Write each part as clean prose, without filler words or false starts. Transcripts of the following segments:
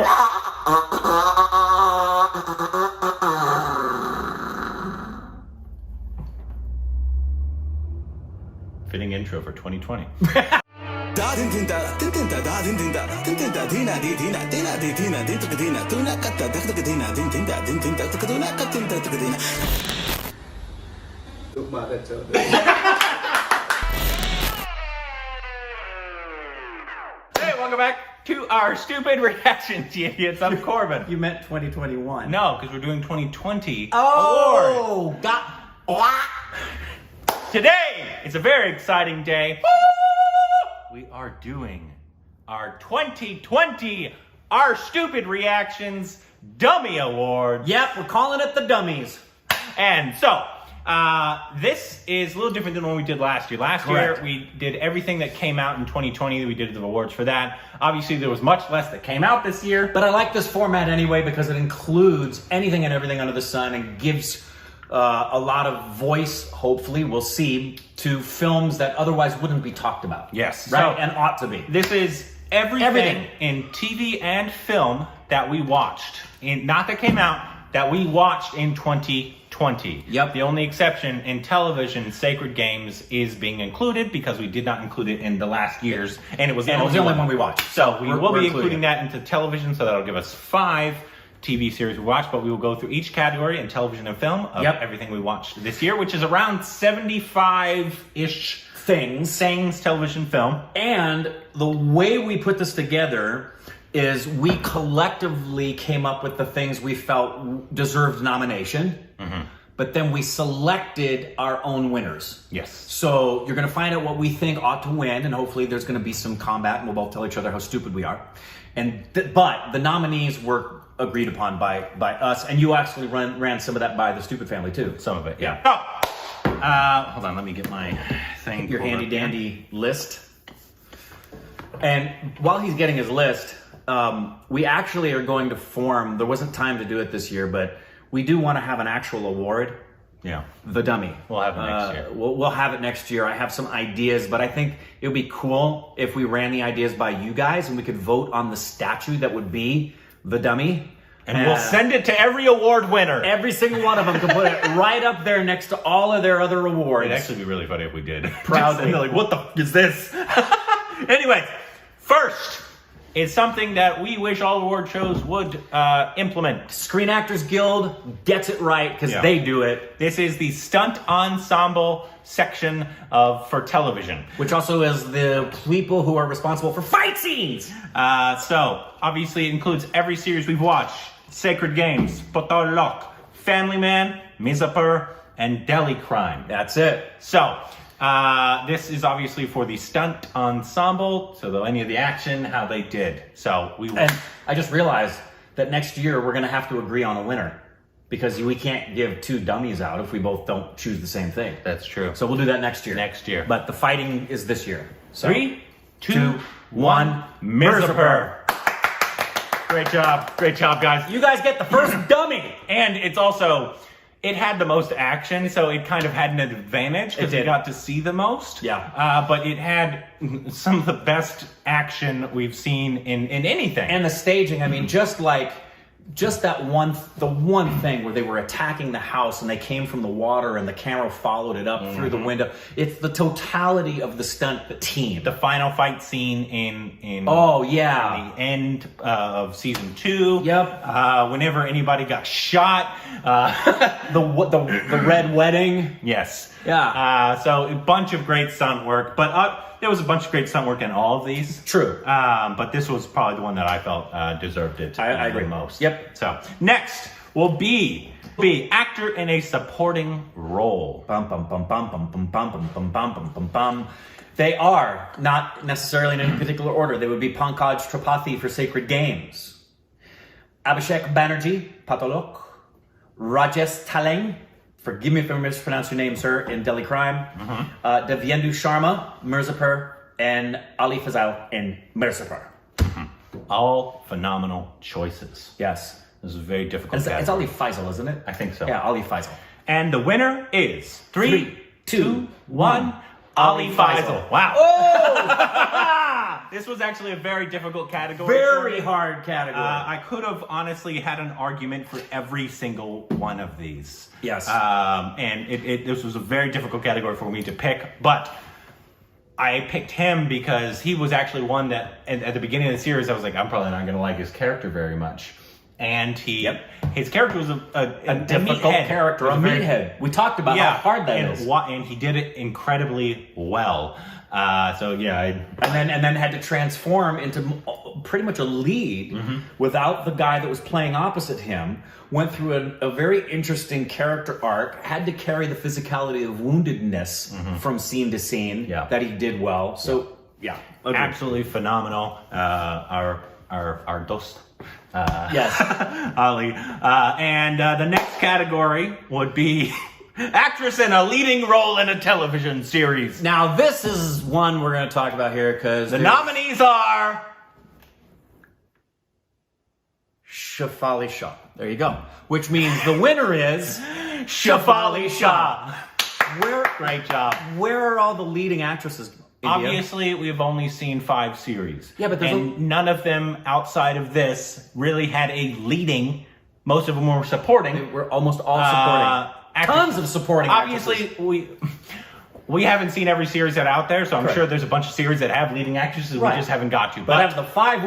Fitting intro for 2020. Hey, welcome back to our stupid reactions, you idiots. I'm Corbin. You meant 2021. No, because we're doing 2020 Oh, award. Today is a very exciting day. We are doing our 2020 Our Stupid Reactions Dummy Awards. Yep, we're calling it the Dummies. And so, this is a little different than what we did last year. Last year, we did everything that came out in 2020. We did the awards for that. Obviously, there was much less that came out this year. But I like this format anyway because it includes anything and everything under the sun and gives a lot of voice, hopefully, we'll see, to films that otherwise wouldn't be talked about. Yes. Right? So, and ought to be. This is everything in TV and film that we watched. Not that came out, that we watched in 2020. Yep. The only exception in television, Sacred Games, is being included because we did not include it in the last year's, and it was the only one we watched. So we will be including that into television, so that'll give us 5 TV series we watched, but we will go through each category in television and film of everything we watched this year, which is around 75-ish things, television, film. And the way we put this together is we collectively came up with the things we felt deserved nomination, but then we selected our own winners. Yes. So you're going to find out what we think ought to win, and hopefully there's going to be some combat, and we'll both tell each other how stupid we are. And but the nominees were agreed upon by us, and you actually ran some of that by the Stupid family too. Some of it, yeah. Hold on, let me get my thing. Your handy dandy list. And while he's getting his list, we actually are going to form, there wasn't time to do it this year, but we do want to have an actual award. Yeah. The Dummy. We'll have it next year. We'll have it next year. I have some ideas, but I think it would be cool if we ran the ideas by you guys and we could vote on the statue that would be the Dummy. And we'll send it to every award winner. Every single one of them can put it right up there next to all of their other awards. It'd actually be really funny if we did. Proudly. They're like, what the f is this? Anyways, first is something that we wish all award shows would implement. Screen Actors Guild gets it right because they do it. This is the stunt ensemble section for television. Which also is the people who are responsible for fight scenes. So, obviously it includes every series we've watched. Sacred Games, Potolok, Family Man, Mizapur, and Deli Crime. That's it. So, this is obviously for the stunt ensemble, so any of the action, how they did. So we will. And I just realized that next year we're going to have to agree on a winner because we can't give 2 dummies out if we both don't choose the same thing. That's true. So we'll do that next year. Next year. But the fighting is this year. So 3, 2, 1, Mizapur. Great job, guys. You guys get the first dummy. And it's also, it had the most action, so it kind of had an advantage because we got to see the most. Yeah. But it had some of the best action we've seen in anything. And the staging, I mean, just that one thing where they were attacking the house and they came from the water and the camera followed it up through the window. It's the totality of the stunt team. The final fight scene in the end of season 2. Yep. Whenever anybody got shot. The red wedding. Yes. Yeah. So a bunch of great stunt work, but there was a bunch of great stunt work in all of these. True. But this was probably the one that I felt deserved it. I agree the most. Yep. So next will be actor in a supporting role. Bum bum bum bum bum bum bum bum bum bum bum bum bum. They are not necessarily in any particular order. They would be Pankaj Tripathi for Sacred Games, Abhishek Banerjee, Patolok, Rajesh Taleng, forgive me if I mispronounce your name, sir, in Deli Crime, Devyendu Sharma, Mirzapur, and Ali Fazal in Mirzapur. All phenomenal choices. Yes. This is a very difficult. It's Ali Faisal, isn't it? I think so. Yeah, Ali Faisal. And the winner is 3, 2, 1, Ali Faisal. Wow. Oh! This was actually a very difficult category. for Very me. hard category. I could have honestly had an argument for every single one of these. Yes. And this was a very difficult category for me to pick, but I picked him because he was actually one that, at the beginning of the series, I was like, I'm probably not going to like his character very much. And his character was a difficult meathead. character, a meathead. We talked about how hard that is. And he did it incredibly well. And then had to transform into pretty much a lead without the guy that was playing opposite him. Went through a very interesting character arc. Had to carry the physicality of woundedness from scene to scene that he did well. So absolutely phenomenal. Our Dost. Yes, Ali. And the next category would be actress in a leading role in a television series. Now this is one we're going to talk about here because The nominees are Shefali Shah. There you go. Which means the winner is Shefali Shah. Great job. Where are all the leading actresses? India? Obviously, we've only seen 5 series. Yeah, but none of them outside of this really had a leading. Most of them were supporting. We're almost all supporting. Tons of supporting. Obviously, we haven't seen every series that are out there, so I'm sure there's a bunch of series that have leading actresses we just haven't got to. But out of the 5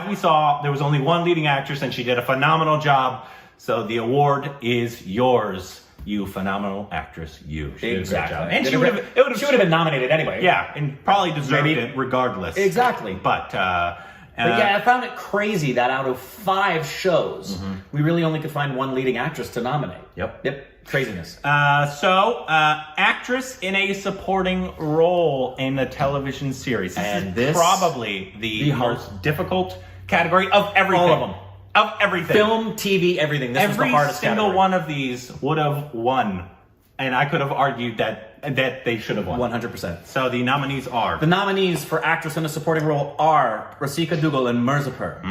we saw, there was only one leading actress, and she did a phenomenal job. So the award is yours. You phenomenal actress, you. She did a great job. And she would have been nominated anyway. Yeah, and probably deserved it regardless. Exactly. But I found it crazy that out of 5 shows, we really only could find one leading actress to nominate. Yep. Craziness. Actress in a supporting role in a television series. This is probably the most difficult category of everything. All of them. Of everything. Film, TV, everything. This was the hardest category. Every single one of these would have won. And I could have argued that they should have won. 100%. So the nominees are... The nominees for actress in a supporting role are Rasika Dugal in Mirzapur,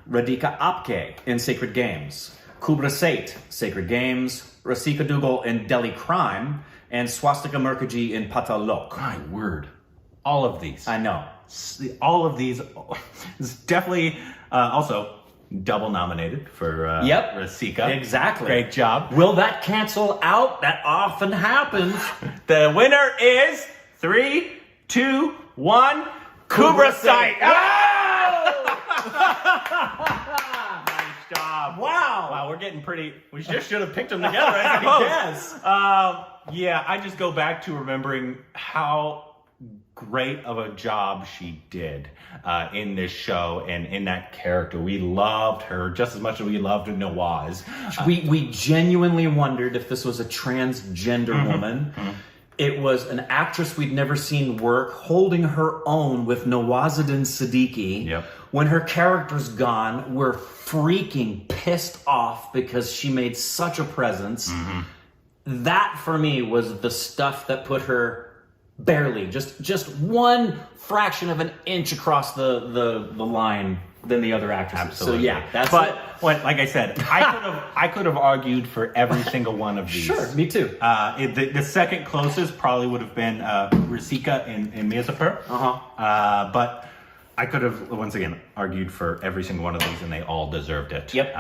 Radhika Apte in Sacred Games, Kubra Seth, Sacred Games, Rasika Dugal in Delhi Crime, and Swastika Mukherjee in Patalok. My word. All of these. I know. All of these is definitely also double nominated for Rasika. Exactly. Great job. Will that cancel out? That often happens. The winner is 3, 2, 1. Kubra Seth. Nice job. Wow, we're getting pretty... We just should have picked them together, I suppose. Yes. I just go back to remembering how great of a job she did in this show and in that character. We loved her just as much as we loved Nawaz. We genuinely wondered if this was a transgender woman. It was an actress we'd never seen work, holding her own with Nawazuddin Siddiqui. Yep. When her character's gone, we're freaking pissed off because she made such a presence. That, for me, was the stuff that put her barely, just one fraction of an inch across the line than the other actresses. Absolutely. So that's like I said, I could have argued for every single one of these. Sure, me too. The second closest probably would have been Rasika in Mirzapur. But I could have, once again, argued for every single one of these, and they all deserved it. Yep.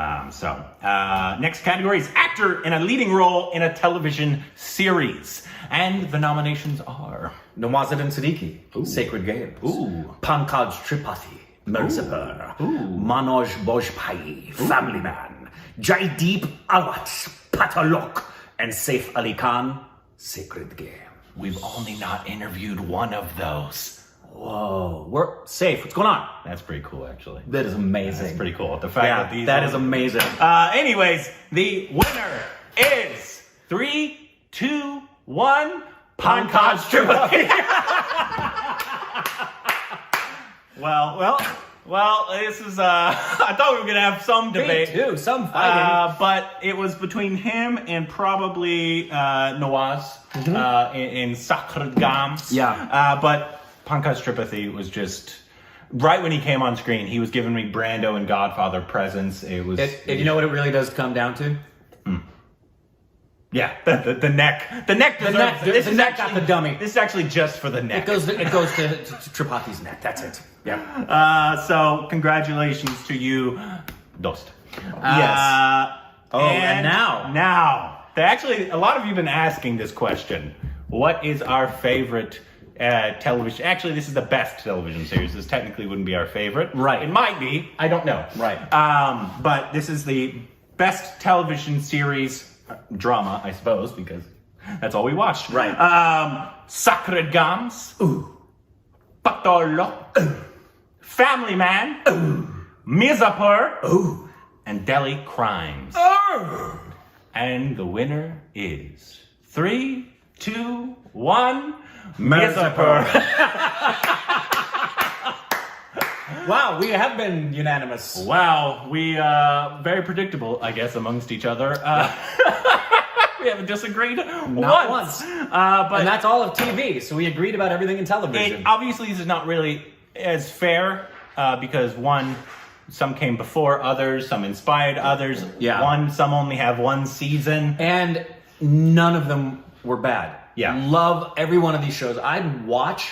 Next category is actor in a leading role in a television series. And the nominations are... Nawazuddin Siddiqui, Sacred Games. Pankaj Tripathi, Mirzapur. Manoj Bojpai, Family Man. Jaideep Awat, Patalok. And Saif Ali Khan, Sacred Game. We've only not interviewed one of those. Whoa, we're safe. What's going on? That's pretty cool, actually. That is amazing. That's pretty cool. The fact that these... That is amazing. Anyways, the winner is 3, 2, 1... Pankaj Tripathi. Well, this is, I thought we were going to have some debate. Me too, some fighting. But it was between him and probably Nawaz in Sacred Games. Yeah. But Pankaj Tripathi was just... Right when he came on screen, he was giving me Brando and Godfather presence. It was... You know what it really does come down to? Yeah, the neck. The neck deserves it. The neck got the dummy. This is actually just for the neck. It goes to Tripathi's neck. That's it. Yeah. So congratulations to you, Dost. Yes. And now, actually, a lot of you have been asking this question. What is our favorite television? Actually, this is the best television series. This technically wouldn't be our favorite. Right. It might be. I don't know. Right. But this is the best television series, drama, I suppose, because that's all we watched. Right. Sacred Games. Ooh. Patolo. Family Man. Mizapur. Ooh. And Delhi Crimes. Oh. And the winner is 3, 2, 1. Mirzapur. Wow, we have been unanimous. Wow, we very predictable, I guess, amongst each other. We haven't disagreed Not once. But And that's all of TV, so we agreed about everything in television. obviously this is not really as fair because some came before others, some inspired others. Yeah. Some only have one season. And none of them were bad. Yeah. Love every one of these shows. I'd watch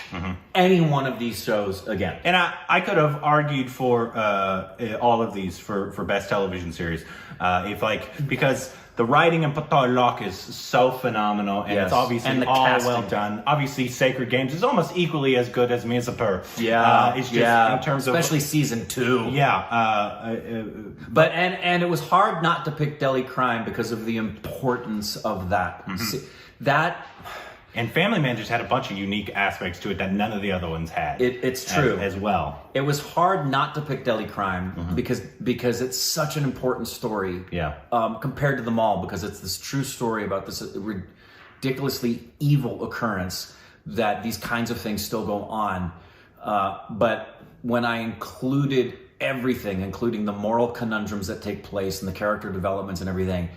any one of these shows again. And I could have argued for all of these for best television series, because the writing in Patolok is so phenomenal, and it's obviously and the all casting. well done. Obviously, Sacred Games is almost equally as good as Mizapur. It's just in terms of especially season 2. But And it was hard not to pick Delhi Crime because of the importance of that. That and Family Man just had a bunch of unique aspects to it that none of the other ones had. It's true as well. It was hard not to pick Delhi Crime because it's such an important story. Yeah. Compared to them all, because it's this true story about this ridiculously evil occurrence that these kinds of things still go on. But when I included everything, including the moral conundrums that take place and the character developments and everything,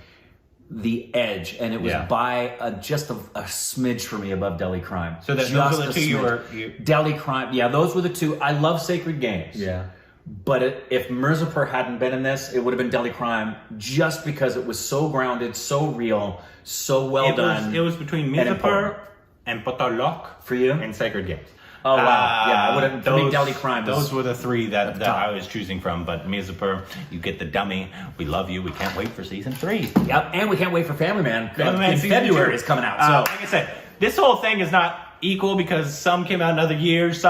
the edge, and it was by just a smidge for me above Delhi Crime. So those were the two you Delhi Crime, those were the two. I love Sacred Games. Yeah. But if Mirzapur hadn't been in this, it would have been Delhi Crime, just because it was so grounded, so real, so well done. It was between Mizapur and Patolok for you and Sacred Games. Oh wow! I would have. For me, Delhi Crime. Those were the three that I was choosing from. But Mizapur, you get the dummy. We love you. We can't wait for season 3. Yep, and we can't wait for Family Man. In February is coming out. So, like I said, this whole thing is not equal because some came out in other years.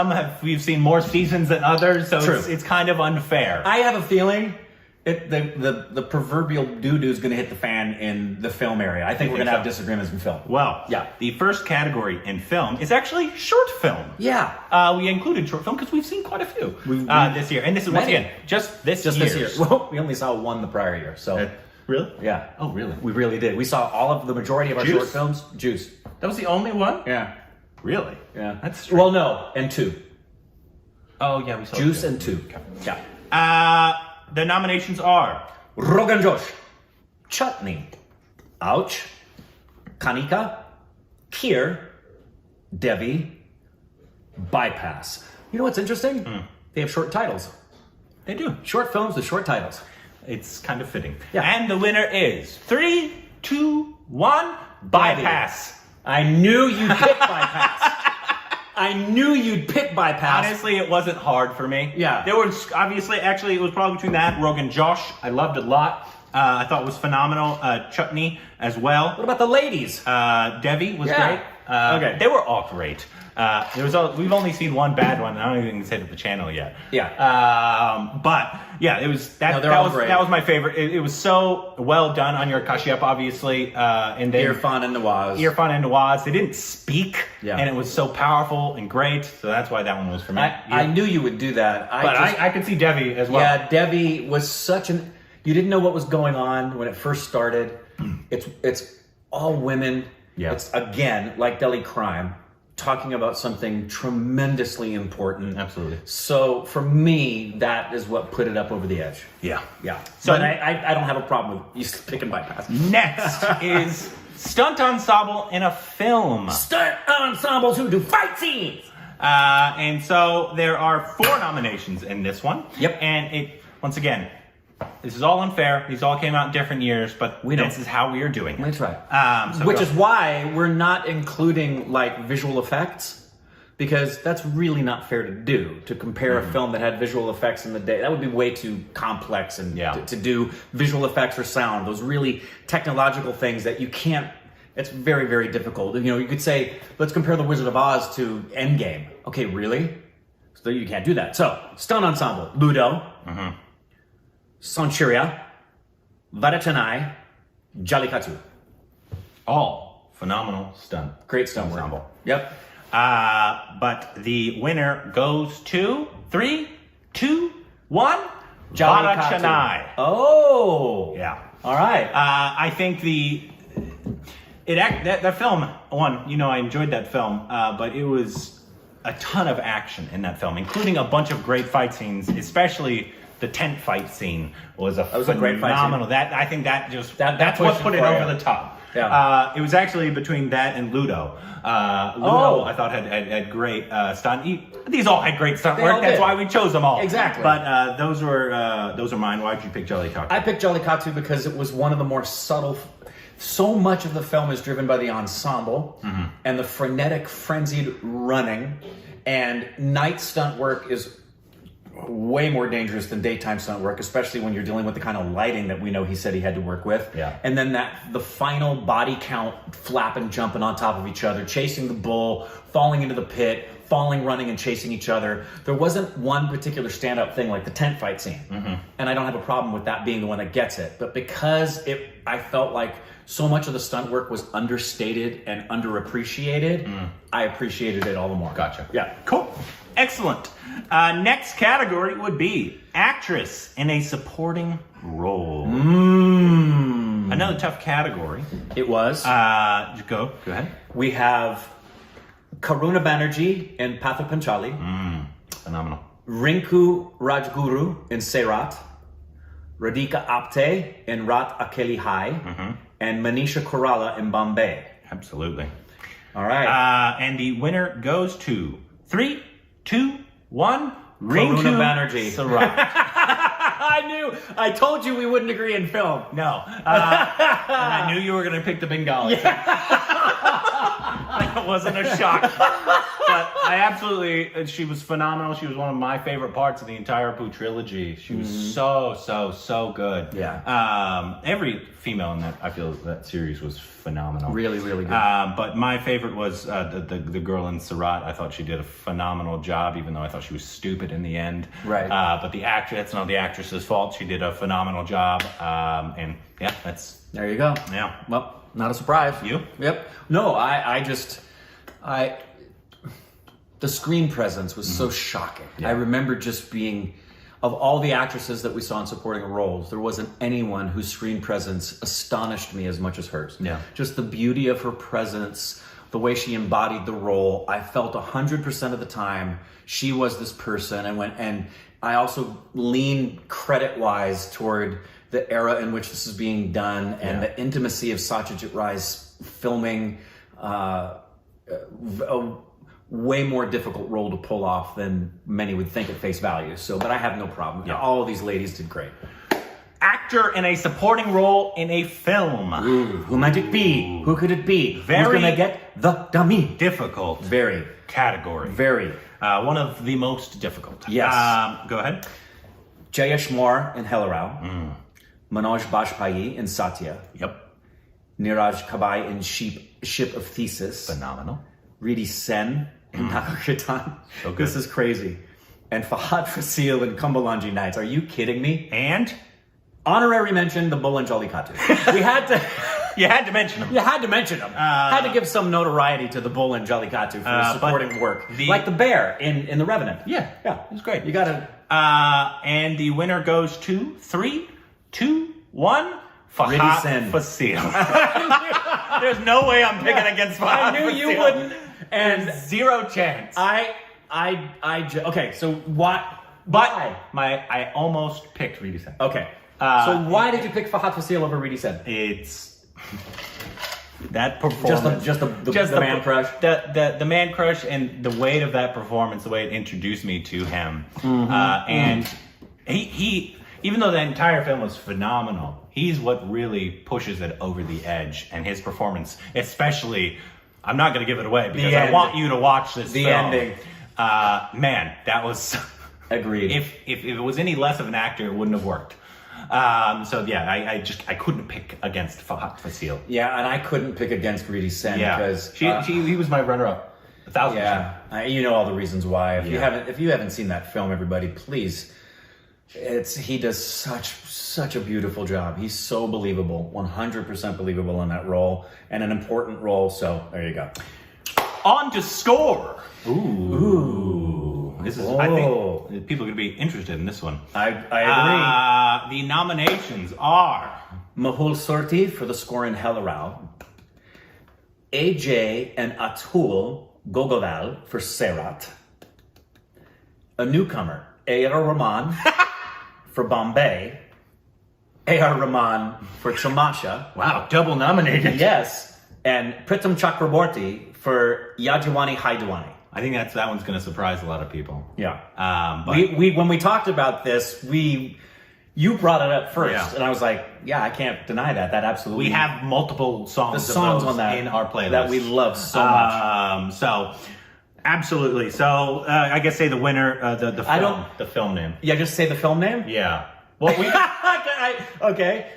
We've seen more seasons than others. So it's kind of unfair. I have a feeling the proverbial doo-doo is going to hit the fan in the film area. I think we're going to have disagreements in film. Well, the first category in film is actually short film. Yeah. We included short film because we've seen quite a few this year. And this is, once again, just this year. Well, we only saw one the prior year. So really? Yeah. Oh, really? We really did. We saw the majority of our short films. Juice. That was the only one? Yeah. Really? Yeah. That's strange. Well, no, and 2. Oh, yeah, we saw Juice 2. and 2. Okay. The nominations are Rogan Josh, Chutney, Ouch, Kanika, Kheer, Devi, Bypass. You know what's interesting? They have short titles. They do. Short films with short titles. It's kind of fitting. Yeah. And the winner is 3, 2, 1, Bypass. I knew you'd pick Bypass. I knew you'd pick Bypass. Honestly, it wasn't hard for me. Yeah. There was actually, it was probably between that, Rogan Josh. I loved it a lot. I thought it was phenomenal. Chutney as well. What about the ladies? Devi was Yeah. great. Okay. They were all great. We've only seen one bad one. I don't even say it to the channel yet. Yeah. But yeah, it was that. No, they're that all was great. that was my favorite. It was so well done on your Kashyap, obviously, and then Irfan and Nawaz. Irfan and Nawaz. They didn't speak, Yeah. and it was so powerful and great. So that's why that one was for me. I knew you would do that. I could see Devi as well. Yeah, Devi was such an. You didn't know what was going on when it first started. It's all women. Yeah. It's again like Delhi Crime, talking about something tremendously important. Absolutely. So for me, that is what put it up over the edge. Yeah. Yeah. So- But I don't have a problem with you picking Bypass. Next is stunt ensemble in a film. Stunt ensembles who do fight scenes. And so there are 4 nominations in this one. Yep. And it, once again, this is all unfair. These all came out in different years, but know. this is how we are doing it. That's right. So Which is why we're not including like visual effects, because that's really not fair to do, to compare a film that had visual effects in the day. That would be way too complex and to do visual effects or sound, those really technological things that you can't, it's very, very difficult. You know, you could say, let's compare The Wizard of Oz to Endgame. Okay, really? So you can't do that. So, stunt ensemble, Ludo, Sonchuria, Varatanai, Jallikattu. all phenomenal stunt. Great stunt ensemble. work. Yep. But the winner goes to 3, 2, 1. Jallikattu. Varatanai. Oh. Yeah. All right. I think that film, I enjoyed that film, but it was a ton of action in that film, including a bunch of great fight scenes, especially the tent fight scene was a great fight phenomenal. scene. I think that's That what pushed put it it for over you. the top. Yeah. It was actually between that and Ludo. Ludo, I thought had great stunt. These all had great stunt They work. all That's did. why we chose them all. Exactly. But those are mine. Why'd you pick Jallikattu? I picked Jallikattu because it was one of the more subtle. So much of the film is driven by the ensemble and the frenetic, frenzied running. And night stunt work is way more dangerous than daytime stunt work, especially when you're dealing with the kind of lighting that we know he said he had to work with. Yeah. And then the final body count, flapping, jumping on top of each other, chasing the bull, falling into the pit, falling, running, and chasing each other. There wasn't one particular stand-up thing like the tent fight scene. And I don't have a problem with that being the one that gets it. But because I felt like so much of the stunt work was understated and underappreciated, I appreciated it all the more. Gotcha. Yeah. Cool. Excellent. Next category would be actress in a supporting role. Another tough category. It was. Go ahead. We have Karuna Banerjee in Patha Panchali, Phenomenal. Rinku Rajguru in Seirat, Radhika Apte in Rat Akeli Hai, and Manisha Koirala in Bombay. Absolutely. All right. And the winner goes to 3, 2, 1. Karuna Rinku Banerjee. Sarat. I told you we wouldn't agree in film. No. And I knew you were going to pick the Bengali. That wasn't a shock. But she was phenomenal. She was one of my favorite parts of the entire Pooh trilogy. She was so good. Yeah. Every female in that series was phenomenal. Really, really good. But my favorite was the girl in Sarat. I thought she did a phenomenal job, even though I thought she was stupid in the end. Right. But that's not the actress's fault. She did a phenomenal job. And yeah, that's... There you go. Yeah. Well, not a surprise. You? Yep. No, the screen presence was so shocking. Yeah. I remember just being, of all the actresses that we saw in supporting roles, there wasn't anyone whose screen presence astonished me as much as hers. Yeah. Just the beauty of her presence, the way she embodied the role. I felt 100% of the time she was this person. And I also lean credit-wise toward the era in which this is being done and the intimacy of Satyajit Ray's filming. A way more difficult role to pull off than many would think at face value. But I have no problem. Yeah. All of these ladies did great. Actor in a supporting role in a film. Ooh, who might it be? Who could it be? Who's Very gonna get the dummy? Difficult Very. category. Very. One of the most difficult. Yes. Go ahead. Jayesh Moore in Hellarao. Manoj Bajpayee in Satya. Yep. Niraj Kabai in Ship of Thesis. Phenomenal. Ridi Sen in Nagakirtan. So good. This is crazy. And Fahad Fasil in Kumbalanji Nights. Are you kidding me? And Honorary mention, the Bull and Jallikattu. We had to... you had to mention them. You had to mention them. Had to give some notoriety to the Bull and Jallikattu for supporting work. Like the bear in The Revenant. Yeah. Yeah. It was great. You gotta... And the winner goes to 3, 2, 1. Ridi Fahad Sen. Fasil. There's no way I'm picking against Fahad I knew Fasil. you wouldn't. And Zero chance. okay, so what? But Why? I almost picked Ridi Sen. Okay. So why did you pick Fahad Fasil over Ridi Sen? It's that performance. Just the man crush? The man crush and the weight of that performance, the way it introduced me to him. And he even though the entire film was phenomenal, he's what really pushes it over the edge. And his performance, especially, I'm not going to give it away because I want you to watch this film. The ending. Man, that was... Agreed. If it was any less of an actor, it wouldn't have worked. So yeah, I couldn't pick against Fahad Fasil. Yeah, and I couldn't pick against Greedy Sen because he was my runner-up. 1,000%. Yeah, you know all the reasons why. If you haven't seen that film, everybody, please. He does such a beautiful job. He's so believable, 100% believable in that role, and an important role. So there you go. On to score. Ooh. This is. I think people are going to be interested in this one. I agree. The nominations are Mehul Sorti for the score in Hellerau, AJ and Atul Gogoval for Serat, a newcomer, A.R. Rahman for Bombay, A.R. Rahman for Tamasha. Wow, double nominated. Yes, and Pritam Chakraborty for Yajawani Haidwani. I think that one's going to surprise a lot of people. Yeah. But we when we talked about this, you brought it up first, and I was like, yeah, I can't deny that. That absolutely. We have multiple songs. The songs on that in our playlist that we love so much. So, absolutely. So, I guess say the winner. The film name. Yeah, just say the film name. Yeah. Well, we. Okay.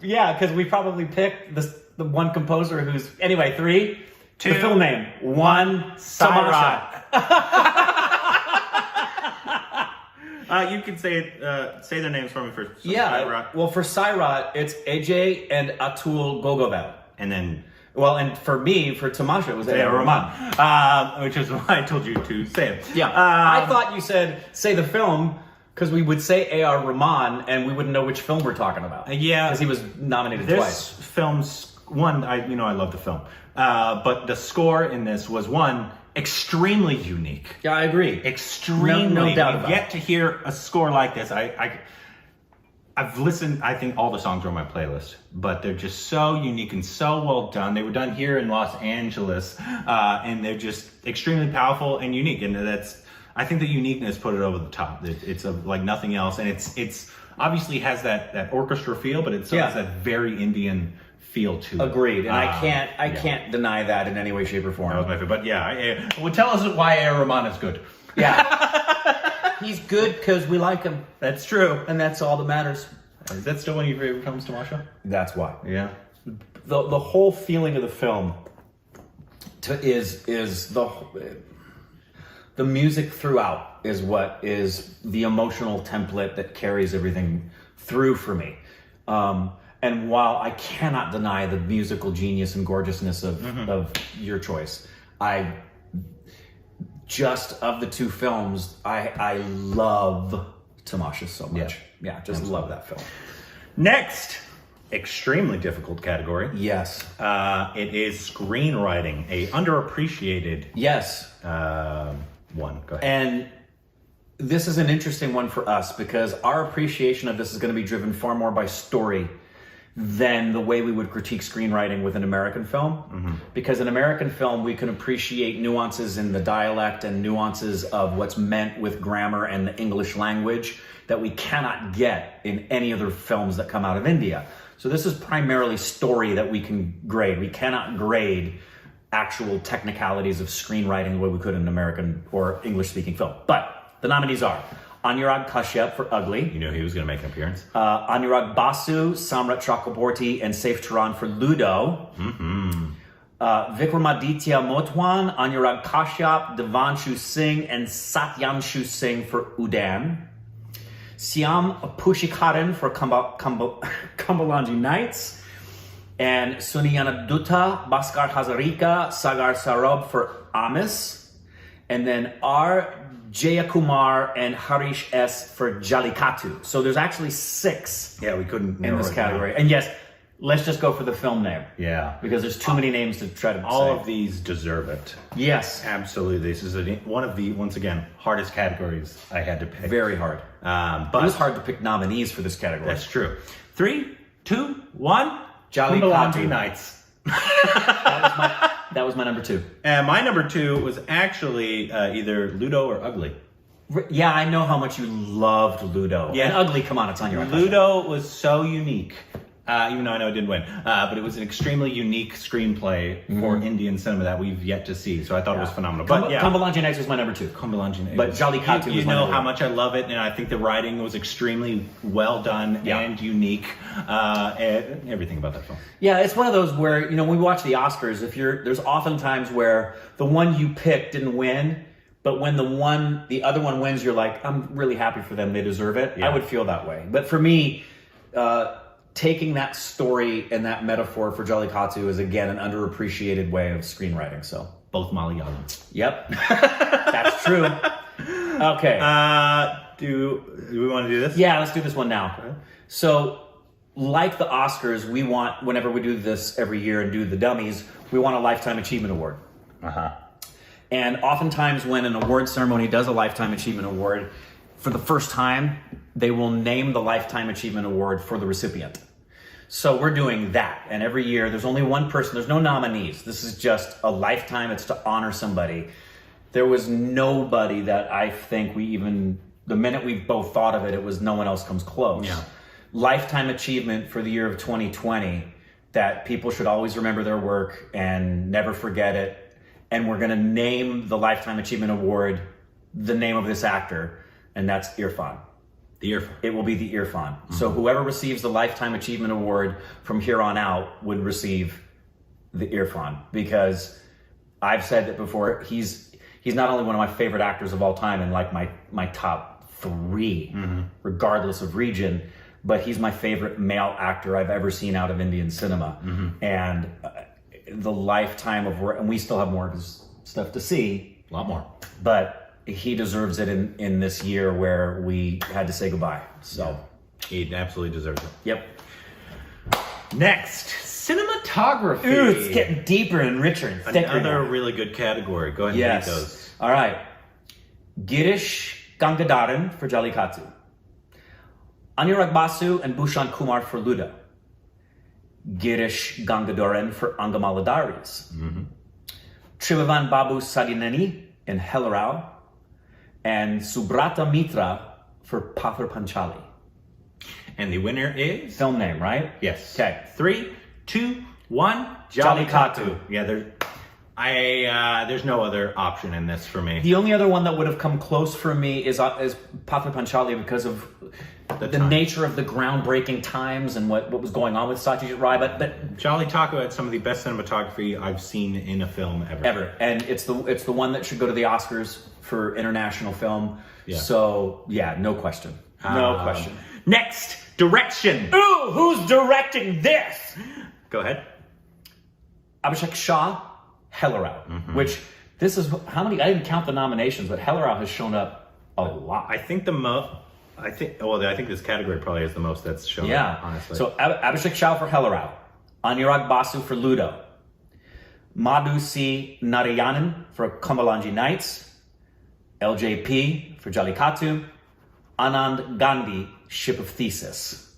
Yeah, because we probably picked the one composer who's anyway 3. 2, the film name. 1, Tamasha. You can say their names for me first. Yeah. Well, for Sairat, it's AJ and Atul Gogoval. And then... Well, and for me, for Tamasha, it was A.R. Rahman. Which is why I told you to say it. Yeah. I thought you said, say the film, because we would say A.R. Rahman, and we wouldn't know which film we're talking about. Yeah. Because he was nominated twice. This film's... I love the film. But the score in this was extremely unique. Yeah, I agree. Extremely. No doubt about it. Get to hear a score like this. I've listened, I think all the songs are on my playlist, but they're just so unique and so well done. They were done here in Los Angeles, and they're just extremely powerful and unique. And I think the uniqueness put it over the top. It's like nothing else. And it's obviously has that orchestra feel, but it still has that very Indian feel to it. Agreed, and I can't deny that in any way, shape, or form. That was my favorite, but yeah, well, tell us why A.R. Rahman is good. Yeah, he's good because we like him. That's true, and that's all that matters. Is that still one of your favorite films, Tamasha? That's why. Yeah, the whole feeling of the film is the music throughout is what is the emotional template that carries everything through for me. And while I cannot deny the musical genius and gorgeousness of your choice, of the two films, I love Tamasha so much. Yeah, just love that film. Next, extremely difficult category. Yes. It is screenwriting, a underappreciated one. Go ahead. And this is an interesting one for us because our appreciation of this is going to be driven far more by story than the way we would critique screenwriting with an American film. Mm-hmm. Because in American film, we can appreciate nuances in the dialect and nuances of what's meant with grammar and the English language that we cannot get in any other films that come out of India. So this is primarily story that we can grade. We cannot grade actual technicalities of screenwriting the way we could in an American or English-speaking film. But the nominees are Anurag Kashyap for Ugly. You know he was going to make an appearance. Anurag Basu, Samrat Chakraborty, and Saif Turan for Ludo. Mm-hmm. Vikramaditya Motwan, Anurag Kashyap, Devanshu Singh, and Satyanshu Singh for Udan. Siam Pushikaran for Kambalanji Nights. And Suniyana Dutta, Bhaskar Hazarika, Sagar Sarab for Amis. And then R. Jayakumar and Harish S. for Jallikattu. So there's actually 6 we couldn't in this category. And yes, let's just go for the film name. Yeah. Because there's too many names to try to All say. of these deserve it. Yes. Absolutely. This is one of the, once again, hardest categories I had to pick. Very hard. But it was hard to pick nominees for this category. That's true. 3, 2, 1. Jallikattu Nights. That was my number 2. And my number 2 was actually either Ludo or Ugly. Yeah, I know how much you loved Ludo. Yeah. And Ugly, come on, it's on your Ludo was so unique, even though I know it didn't win. But it was an extremely unique screenplay for Indian cinema that we've yet to see. So I thought it was phenomenal. But yeah, Kambalanji Nights was my number 2. Kambalanji Nights. But Jolly Katu was you my know number how 1. much I love it, and I think the writing was extremely well done and unique. And everything about that film. Yeah, it's one of those where, when we watch the Oscars, there's often times where the one you picked didn't win, but when the other one wins, you're like, I'm really happy for them. They deserve it. Yeah. I would feel that way. But for me, taking that story and that metaphor for Jolly Katu is, again, an underappreciated way of screenwriting. So Both Malayalam. Yep. That's true. Okay. Do we want to do this? Yeah, let's do this one now. Okay. So, like the Oscars, we want, whenever we do this every year and do the dummies, we want a Lifetime Achievement Award. Uh-huh. And oftentimes when an award ceremony does a Lifetime Achievement Award, for the first time, they will name the Lifetime Achievement Award for the recipient. So we're doing that. And every year, there's only one person. There's no nominees. This is just a lifetime. It's to honor somebody. There was nobody that I think the minute we both thought of it, it was no one else comes close. Yeah. Lifetime achievement for the year of 2020 that people should always remember their work and never forget it. And we're going to name the Lifetime Achievement Award the name of this actor, and that's Irfan. The Irfan. It will be the Irfan. Mm-hmm. So whoever receives the Lifetime Achievement Award from here on out would receive the Irfan, because I've said that before, he's not only one of my favorite actors of all time and like my top 3, regardless of region, but he's my favorite male actor I've ever seen out of Indian cinema. And the lifetime of work, and we still have more of his stuff to see. A lot more. But he deserves it in this year where we had to say goodbye. So he absolutely deserves it. Yep. Next, cinematography. Ooh, it's getting deeper and richer and thicker. Another really good category. Go ahead and read those. All right. Girish Gangadaran for Jolly Katu. Anurag Basu and Bhushan Kumar for Ludo. Girish Gangadharan for Angamaladaris. Trivavan Babu Sadineni in Hellarao. And Subrata Mitra for Pathar Panchali. And the winner is? Film name, right? Yes. Okay. 3, 2, 1. Jolly Katu. Yeah, there's no other option in this for me. The only other one that would have come close for me is Pathar Panchali because of the nature of the groundbreaking times and what was going on with Satyajit Ray. But Jolly Taco had some of the best cinematography I've seen in a film ever. And it's the one that should go to the Oscars for international film. Yeah. So yeah, no question. No question. Next, direction. Ooh, who's directing this? Go ahead. Abhishek Shah, Hellarao. Which this is how many? I didn't count the nominations, but Hellarao has shown up a lot. I think I think this category probably is the most that's shown up, honestly. So Abhishek Shah for Hellarao, Anurag Basu for Ludo, Madhu C. Narayanan for Kambalanji Nights, LJP for Jolly Katu, Anand Gandhi, Ship of Thesis.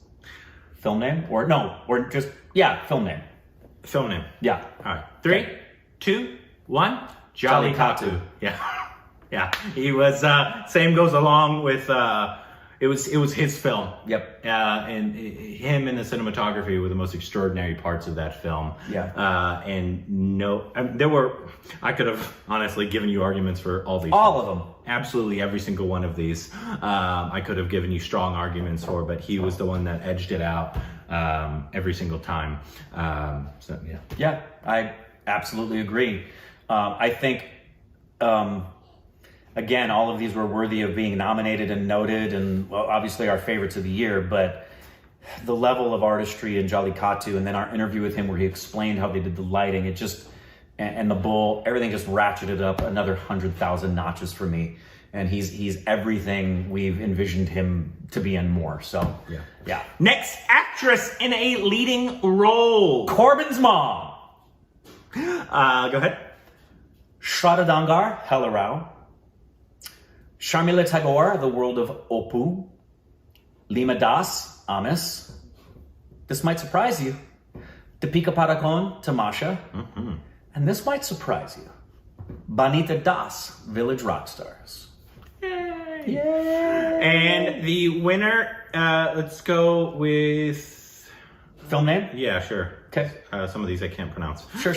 Film name? Film name. Film name. Yeah. All right. 3, 2, 1. Jolly Katu. Yeah. Yeah. He was, same goes along with, it was his film. Yep. And him and the cinematography were the most extraordinary parts of that film. Yeah. I could have honestly given you arguments for all these. All of them. Absolutely every single one of these. I could have given you strong arguments for, but he was the one that edged it out every single time. So yeah. Yeah, I absolutely agree. I think, again, all of these were worthy of being nominated and noted, and well, obviously our favorites of the year, but the level of artistry in Jolly Katu, and then our interview with him where he explained how they did the lighting, it just, and the bull, everything just ratcheted up another 100,000 notches for me. And he's everything we've envisioned him to be and more. So, yeah. Next actress in a leading role. Corbin's mom. Go ahead. Shraddha Dangar, Hellarao. Sharmila Tagore, The World of Opu. Lima Das, Amis. This might surprise you. Deepika Padukone, Tamasha. And this might surprise you. Banita Das, Village Rockstars. Yay. Yay! And the winner, let's go with... Film name? Yeah, sure. Okay. Some of these I can't pronounce. Sure.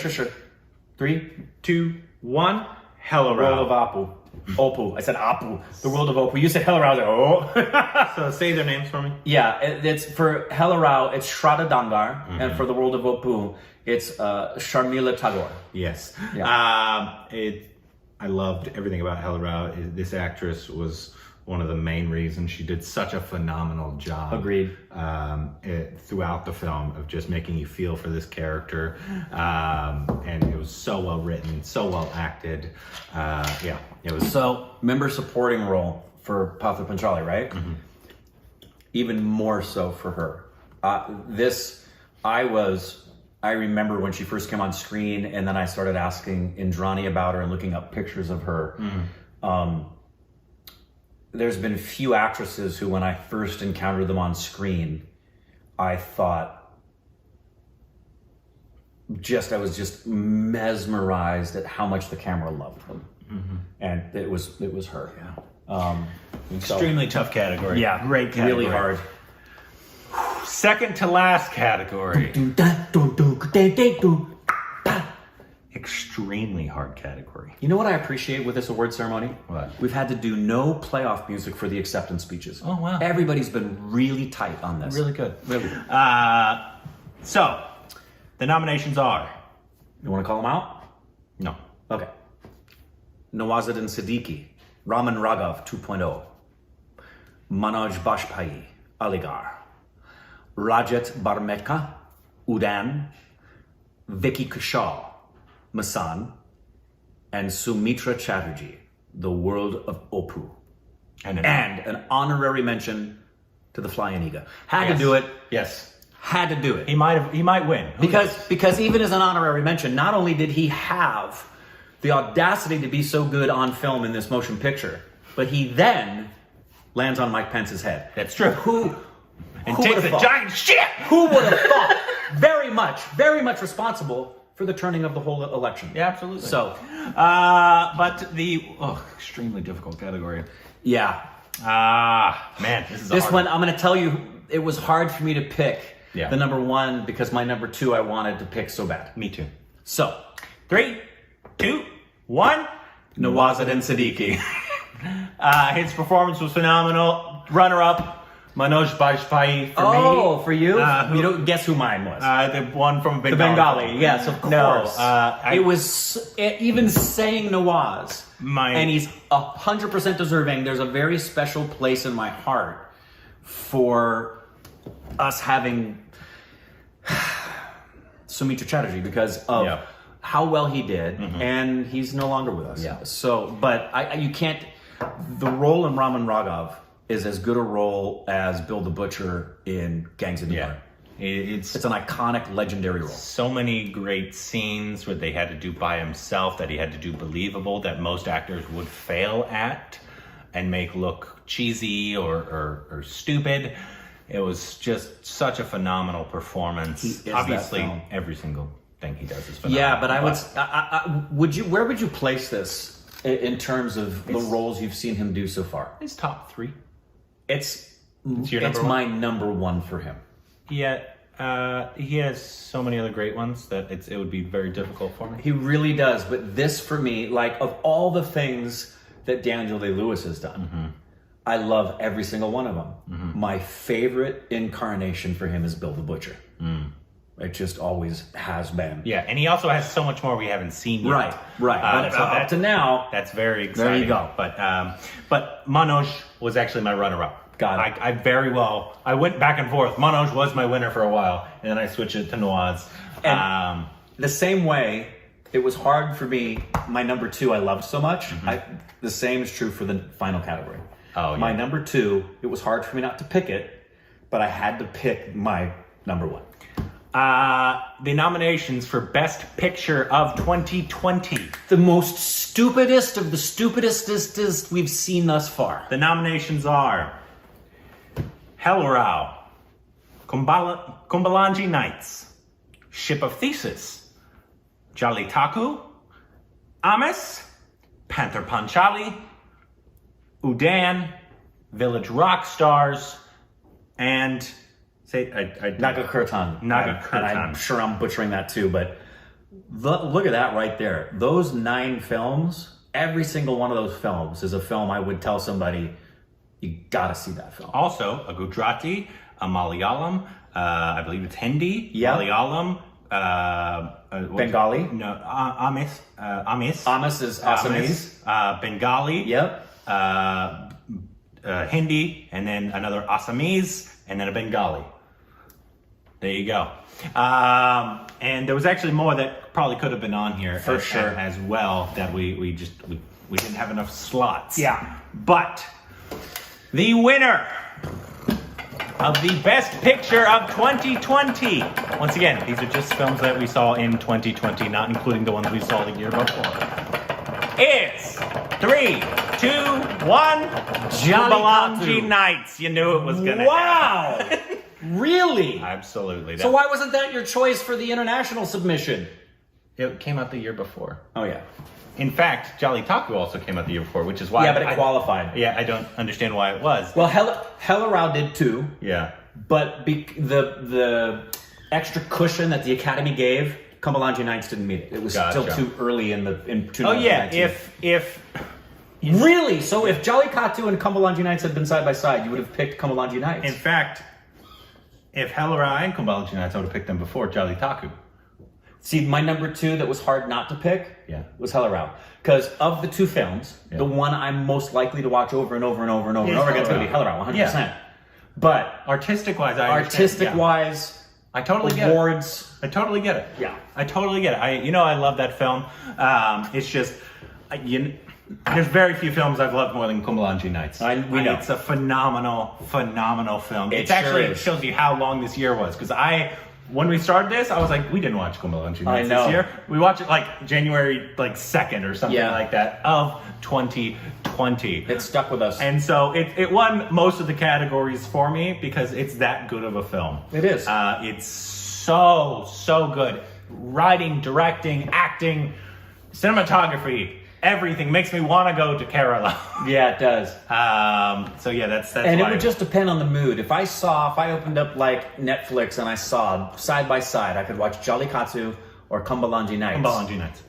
3, 2, 1. Hello, World of Apu. Opu. I said Apu. The World of Opu. You said Hellarau. I was like, oh. So say their names for me. Yeah, it's for Hellarau, it's Shraddha Dangar. And for the World of Opu, it's Sharmila Tagore. Yes. Yeah. I loved everything about Hello. This actress was one of the main reasons she did such a phenomenal job. Agreed. Throughout the film of just making you feel for this character. And it was so well written, so well acted. It was. So, member supporting role for Patha Panchali, right? Mm-hmm. Even more so for her. I remember when she first came on screen, and then I started asking Indrani about her and looking up pictures of her. Mm-hmm. There's been few actresses who, when I first encountered them on screen, I was just mesmerized at how much the camera loved them. Mm-hmm. And it was her. Yeah. Extremely tough category. Yeah. Great category. Really hard. Second to last category. Extremely hard category. You know what I appreciate with this award ceremony? What? We've had to do no playoff music for the acceptance speeches. Oh, wow. Everybody's been really tight on this. Really good. Really good. So, the nominations are... You want to call them out? No. Okay. Nawazuddin Siddiqui, Raman Raghav 2.0, Manoj Bajpayee, Aligarh, Rajat Barmekha, Udan, Vicky Kaushal, Masan, and Sumitra Chatterjee, The World of Opu. And an honorary mention to the Flying Eagle. Had to do it. Yes. Had to do it. He might win. Because even as an honorary mention, not only did he have the audacity to be so good on film in this motion picture, but he then lands on Mike Pence's head. That's true. Who takes a giant shit. Who would have thought? Very much responsible for the turning of the whole election. Yeah, absolutely. So, but the extremely difficult category. Yeah. Man, this one, I'm going to tell you, it was hard for me to pick the number one because my number two I wanted to pick so bad. Me too. So, 3, 2, 1. Nawazuddin Siddiqui. His performance was phenomenal. Runner-up. Manoj Bajpayee for me. Oh, for you? You don't guess who mine was. The one from Bengali. The Bengali, yes, of course. No, it was even saying Nawaz, and he's 100% deserving. There's a very special place in my heart for us having Sumitra Chatterjee because of how well he did, and he's no longer with us. Yeah. So, but you can't. The role in Raman Raghav is as good a role as Bill the Butcher in Gangs of New York. It's an iconic, legendary role. So many great scenes where they had to do by himself, that he had to do believable, that most actors would fail at and make look cheesy or stupid. It was just such a phenomenal performance. Obviously, every single thing he does is phenomenal. Yeah, but where would you place this in terms of the roles you've seen him do so far? His top 3. It's your my number one for him. Yeah, he has so many other great ones that it would be very difficult for me. He really does, but this for me, like of all the things that Daniel Day-Lewis has done, I love every single one of them. My favorite incarnation for him is Bill the Butcher. It just always has been. Yeah, and he also has so much more we haven't seen yet. Right. But up to now, that's very exciting. There you go. But Manoj was actually my runner-up. Got it. I went back and forth. Manoj was my winner for a while, and then I switched it to Nawaz. And the same way, it was hard for me. My number 2 I loved so much. The same is true for the final category. Oh, yeah. My number 2, it was hard for me not to pick it, but I had to pick my number 1. The nominations for Best Picture of 2020. The most stupidest of the stupidest we've seen thus far. The nominations are Hello, Kumbalanji Nights, Ship of Thesis, Jali Taku, Amis, Panther Panchali, Udan, Village Rock Stars, and Naga Kirtan. Naga And I'm Kirtan. sure I'm butchering that too, but look at that right there. Those 9 films, every single one of those films is a film I would tell somebody, you gotta see that film. Also, a Gujarati, a Malayalam, I believe it's Hindi, Yeah. Malayalam, Bengali. No, Amis. Amos is Assamese. Bengali. Yep. Hindi, and then another Assamese, and then a Bengali. There you go. And there was actually more that probably could have been on here For sure. as well that we didn't have enough slots. Yeah. But the winner of the Best Picture of 2020. Once again, these are just films that we saw in 2020, not including the ones we saw the year before. Is 3, 2, 1. Jubilanji Nights. You knew it was gonna Wow! happen. Really? Absolutely. So why wasn't that your choice for the international submission? It came out the year before. Oh yeah. In fact, Jolly Taku also came out the year before, which is why. Yeah, but it qualified. Yeah, I don't understand why it was. Well, Hella Rao did too, Yeah. but the extra cushion that the Academy gave, Kambalanji Nights didn't meet it. It was Gotcha. still too early in 2019. Oh yeah. If Really? So if Jolly Katu and Kambalanji Nights had been side by side, you would have picked Kambalanji Nights. in fact, if Hellerai and Kumbalaji Nights, I would have picked them before Jolly Taku. See, my number 2 that was hard not to pick Yeah. was Hella Rao. Because of the 2 films, the one I'm most likely to watch over and over and over and over and Is over again is Hella going to be Hella Rao, 100%. Yeah. But Artistic wise, I understand. artistic Yeah. wise, I totally get it. awards, I totally get it. Yeah. I totally get it. I love that film. It's just, there's very few films I've loved more than Kumbalaji Nights. We know. It's a phenomenal film. It It's actually sure is. shows you how long this year was. Because when we started this, I was like, we didn't watch Kumbalaji Nights know. this year. We watched it like January 2nd or something Yeah. like that of 2020. it stuck with us. And so it won most of the categories for me because it's that good of a film. It is. It's so good. Writing, directing, acting, cinematography, everything makes me want to go to Kerala. Yeah, it does. So yeah, that's And why it would just depend on the mood. If I opened up like Netflix and I saw side by side, I could watch Jolly Katsu or Kambalanji Nights. Kumbalaji Nights.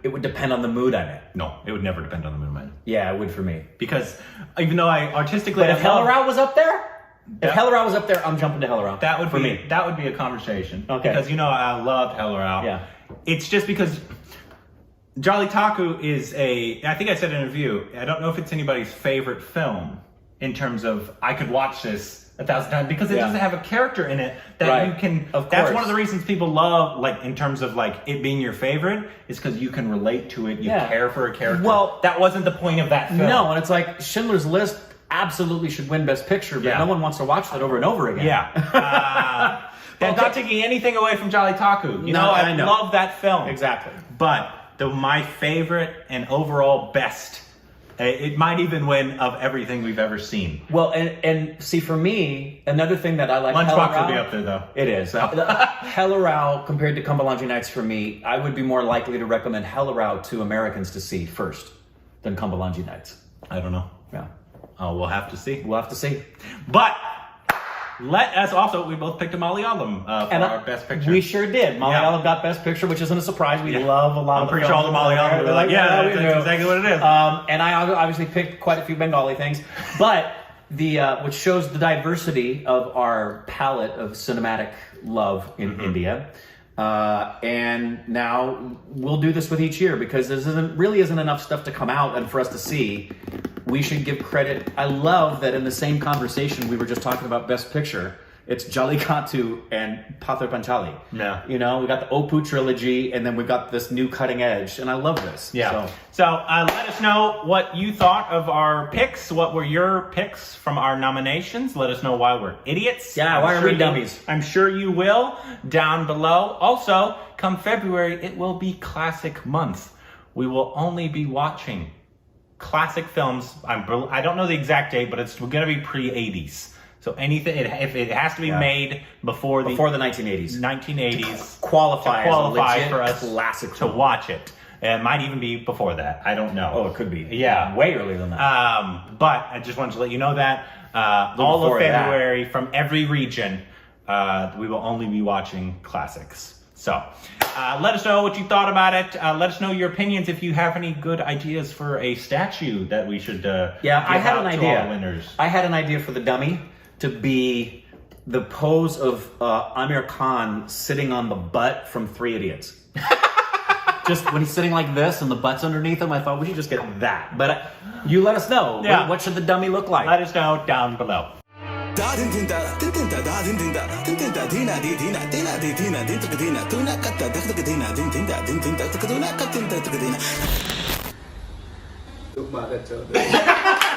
It would depend on the mood I'm in. No, it would never depend on the movement. Yeah, it would for me. Because even though I artistically, But if Hella Rao was up there, Yeah. if Hella Rao was up there, I'm jumping to Hella Rao. that would for be me. that would be a conversation. Okay. Because I loved Hellerau. Yeah. It's just because Jolly Taku is I think I said in a review, I don't know if it's anybody's favorite film in terms of I could watch this 1,000 times because it Yeah. doesn't have a character in it that Right. you can. Of That's course. one of the reasons people love, like in terms of like it being your favorite, is because you can relate to it. You Yeah. care for a character. Well, that wasn't the point of that film. No, and it's like Schindler's List absolutely should win Best Picture, but Yeah. no one wants to watch that over and over again. Yeah. Well, not taking anything away from Jolly Taku. I I know. love that film. Exactly. But my favorite and overall best, it might even win of everything we've ever seen. Well, and see, for me, another thing that I like Lunchbox will be up there, though. It is. Hella Rao compared to Kambalanji Nights for me, I would be more likely to recommend Hella Rao to Americans to see first than Kambalanji Nights. I don't know. Yeah. We'll have to see. We'll have to see. But let us also, we both picked a Malayalam for our best picture. We sure did. Malayalam Yeah. got Best Picture, which isn't a surprise. We Yeah. love a lot I'm of the pretty sure all the films Malayalam over were like, there. yeah, we that's do. exactly what it is. And I obviously picked quite a few Bengali things, but which shows the diversity of our palette of cinematic love in India. And now we'll do this with each year because there really isn't enough stuff to come out and for us to see. We should give credit. I love that in the same conversation we were just talking about Best Picture, it's Jolly Katu and Pather Panchali. Yeah. We got the Opu trilogy, and then we've got this new cutting edge, and I love this. Yeah. So let us know what you thought of our picks. What were your picks from our nominations? Let us know why we're idiots. Yeah, why are we dummies? I'm sure you will down below. Also, come February, it will be classic month. We will only be watching classic films. I don't know the exact date, but it's going to be pre-80s. So anything, if it has to be made before the 1980s. 1980s, Qualify as a legit for us classic to film. watch it. It might even be before that. I don't know. Oh, it could be. Yeah. Way earlier than that. But I just wanted to let you know that all of before that. February from every region, we will only be watching classics. So let us know what you thought about it. Let us know your opinions if you have any good ideas for a statue that we should Yeah, I give had out an to idea. all the winners. I had an idea for the dummy to be the pose of Amir Khan sitting on the butt from Three Idiots. Just when he's sitting like this and the butt's underneath him, I thought we should just get that. But you let us know. Yeah. What should the dummy look like? Let us know down below. Tuk makan